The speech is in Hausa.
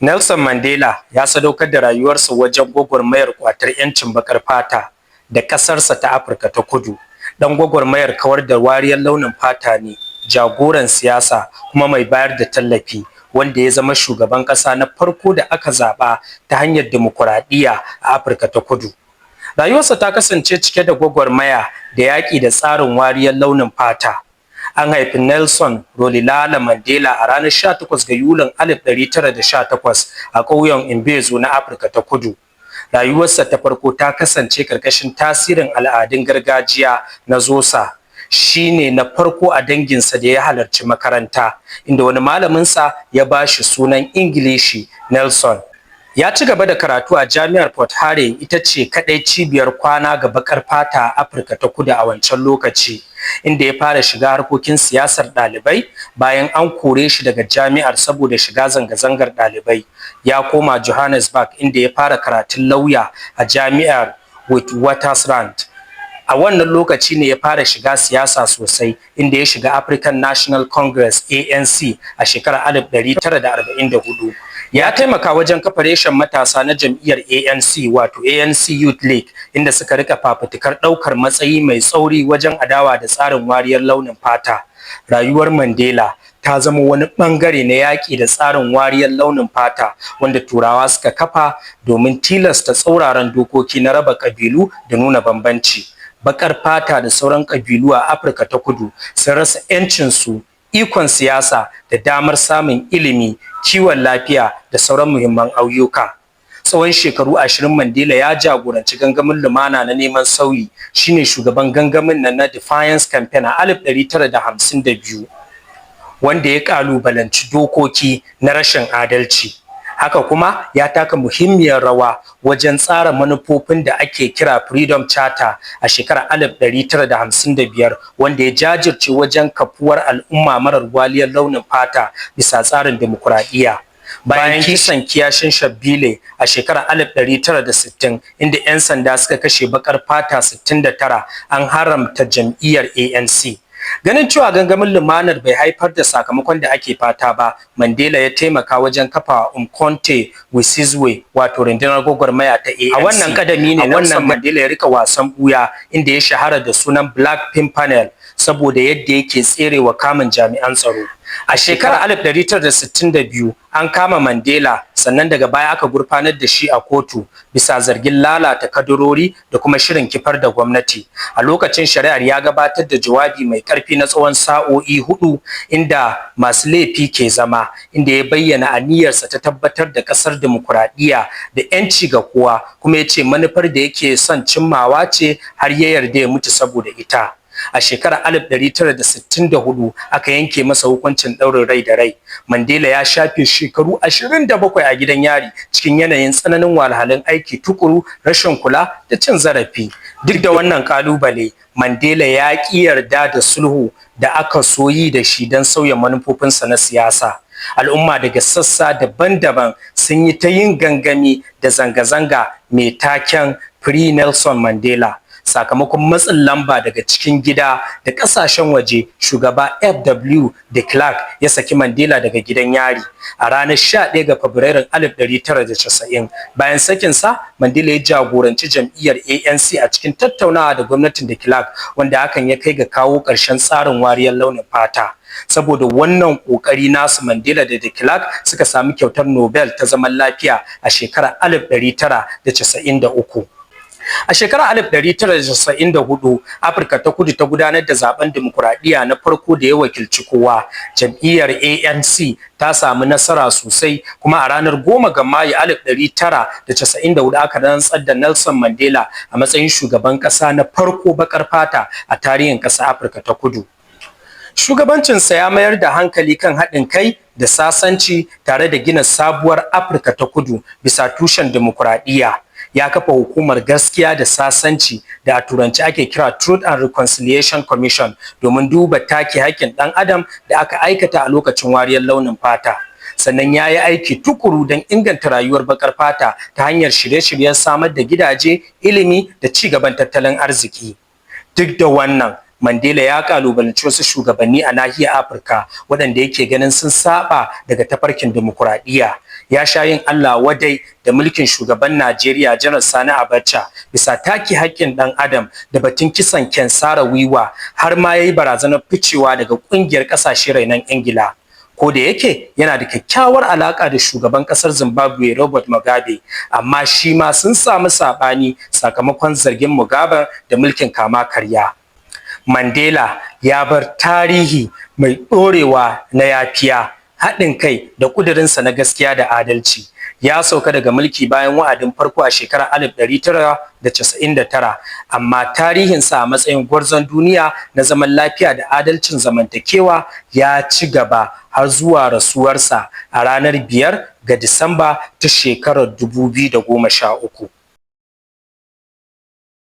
Nelson Mandela ya sadaukar da rayuwarsa wajen gwagwarmayar kwatar 'yancin baƙar fata da ƙasarsa ta Afirka ta Kudu. Ɗan gwagwarmayar kawar da wariyar launin fata ne, jagoran siyasa kuma mai bayar da tallafi, wanda ya zama shugaban ƙasa na farko da aka zaɓa ta hanyar dimokuraɗiyya a Afirka ta Kudu. Rayuwarsa ta kasance cike da gwagwarmaya da yaƙi da tsarin wariyar launin fata. An haifi Nelson Rolihlahla Mandela a ranar 18 ga Yulin 1918 a ƙauyen Imbezo na Afirka ta Kudu. Rayuwarsa ta farko ta kasance ƙarƙashin tasirin al'adun gargajiya na Xhosa. Shi ne na farko a danginsa da ya halarci makaranta, inda wani malaminsa ya ba shi sunan Ingilishi Nelson. Ya ci gaba da karatu a Jami'ar Port Harcourt, ita ce kaɗai cibiyar kwana ga baƙar fata a Afirka ta Kudu a wancan lokaci, inda ya fara shiga harkokin siyasar ɗalibai bayan an kore shi daga jami'ar saboda shiga zanga-zangar ɗalibai. Ya koma Johannesburg inda ya fara karatun lauya a Jami'ar Witwatersrand. A wannan lokaci ne ya fara shiga siyasa sosai, inda ya shiga African National Congress ANC a shekarar 1944. Ya taimaka wajen kafa reshen matasa na jam'iyyar ANC, wato ANC Youth League, inda suka rika fafutukar ɗaukar matsayi mai tsauri wajen adawa da tsarin wariyar launin fata. Rayuwar Mandela ta zama wani ɓangare na yaƙi da tsarin wariyar launin fata wanda Turawa suka kafa domin tilasta tsauraran dokoki na raba ƙabilu da nuna bambanci. Baƙar fata da sauran ƙabilu a Afirka ta Kudu sun rasa 'yancinsu, ikon siyasa da damar samun ilimi, kiwon lafiya da sauran muhimman ayyuka. Tsawon shekaru 20 Mandela ya jagoranci gangamin lumana na neman sauyi. Shine shugaban gangamin nan na Defiance Campaign a 1952, wanda ya kalubalanci dokoki na rashin adalci. Haka kuma ya taka muhimmiyar rawa wajen tsara manufofin da ake kira Freedom Charter a shekarar 1955, wanda ya jajirce wajen kafuwar al'umma marar waliyar launin fata bisa tsarin dimokuraɗiyya. Bayan kisan kiyashin Shabile a shekarar 1960, inda 'yan sanda suka kashe baƙar fata 69, an haramta jam'iyyar ANC. Ganin cewa gangamin lumanar bai haifar da sakamakon da ake fata ba, Mandela ya taimaka wajen kafa Umkhonto we Sizwe, wato rundunar gwagwarmaya ta ANC. A wannan kadami ne Nelson Mandela ya rika wasan buya, inda ya shahara da sunan Black Pimpernel saboda yadda yake tserewa kamun jami'an tsaro. A shekarar 1962 an kama Mandela, sannan daga baya aka gurfanar da shi a kotu bisa zargin lalata kadarori da kuma shirin kifar da gwamnati. A lokacin shari'ar ya gabatar da jawabi mai ƙarfi na tsawon sa'o'i 4, inda masu laifi ke zama, inda ya bayyana aniyarsa ta tabbatar da ƙasar dimokuraɗiyya da 'yanci ga kowa, kuma ya ce manufar da yake son cimmawa ce har ya yarda ya mutu saboda ita. A shekarar 1964 aka yanke masa hukuncin ɗaurin rai da rai. Mandela ya shafe shekaru 27 a gidan yari cikin yanayin tsananin wahalhalun aiki tukuru, rashin kula da cin zarafi. Duk da wannan kalubale, Mandela ya ƙi yarda da sulhu da aka so yi da shi don sauya manufofinsa na siyasa. Al'umma daga sassa daban-daban sun yi ta yin gangami da zanga-zanga mai taken Free Nelson Mandela. Sakamakon matsin lamba daga cikin gida da kasashen waje, shugaba FW de Klerk ya saki Mandela daga gidan yari a ranar 11 ga Fabrairun 1990. Bayan sakinsa, Mandela ya jagoranci jam'iyyar ANC a cikin tattaunawa da gwamnatin de Klerk, wanda hakan ya kai ga kawo ƙarshen tsarin wariyar launin fata. Saboda wannan ƙoƙari nasu, Mandela da de Klerk suka sami kyautar Nobel ta zaman lafiya a shekarar 1993. A shekarar 1994, Afirka ta Kudu ta gudanar da zaben dimokuraɗiyya na farko da ya wakilci kowa. Jam'iyyar ANC ta samu nasara sosai, kuma a ranar 10 ga Mayu 1994 aka rantsar da Nelson Mandela a matsayin shugaban ƙasa na farko baƙar fata a tarihin ƙasar Afirka ta Kudu. Shugabancinsa ya mayar da hankali kan haɗin kai da sasanci tare da gina sabuwar Afirka ta Kudu bisa tushen dimokuraɗiyya. Ya kafa hukumar gaskiya da sasanci da a turanci ake kira Truth and Reconciliation Commission domin duba take haƙƙin ɗan adam da aka aikata a lokacin wariyar launin fata. Sannan ya yi aiki tukuru don inganta rayuwar baƙar fata ta hanyar shirye-shiryen samar da gidaje, ilimi da ci gaban tattalin arziki. Duk da wannan, Mandela ya kalubalanci wasu shugabanni a nahiyar Afirka waɗanda yake ganin sun saba daga tafarkin dimokuraɗiyya. ya sha yin Allah wadai da mulkin shugaban Najeriya Janar Sani Abacha bisa take haƙƙin ɗan adam da batun kisan Kensara Wiwa, har ma yayi barazanar ficewa daga ƙungiyar ƙasashe rainon Ingila. Ko da yake yana da kyakkyawar alaka da shugaban kasar Zimbabwe Robert Mugabe, amma shi ma sun samu sabani sakamakon zargin Mugabe da mulkin kama karya. Mandela ya bar tarihi mai ɗorewa na yafiya, haɗin kai da ƙudurinsa na gaskiya da adalci. Ya sauka daga mulki bayan wa'adin farko a shekarar 1999, amma tarihinsa a matsayin gwarzon duniya na zaman lafiya da adalcin zamantakewa ya ci gaba har zuwa rasuwarsa a ranar 5 ga Disamba ta shekarar 2013.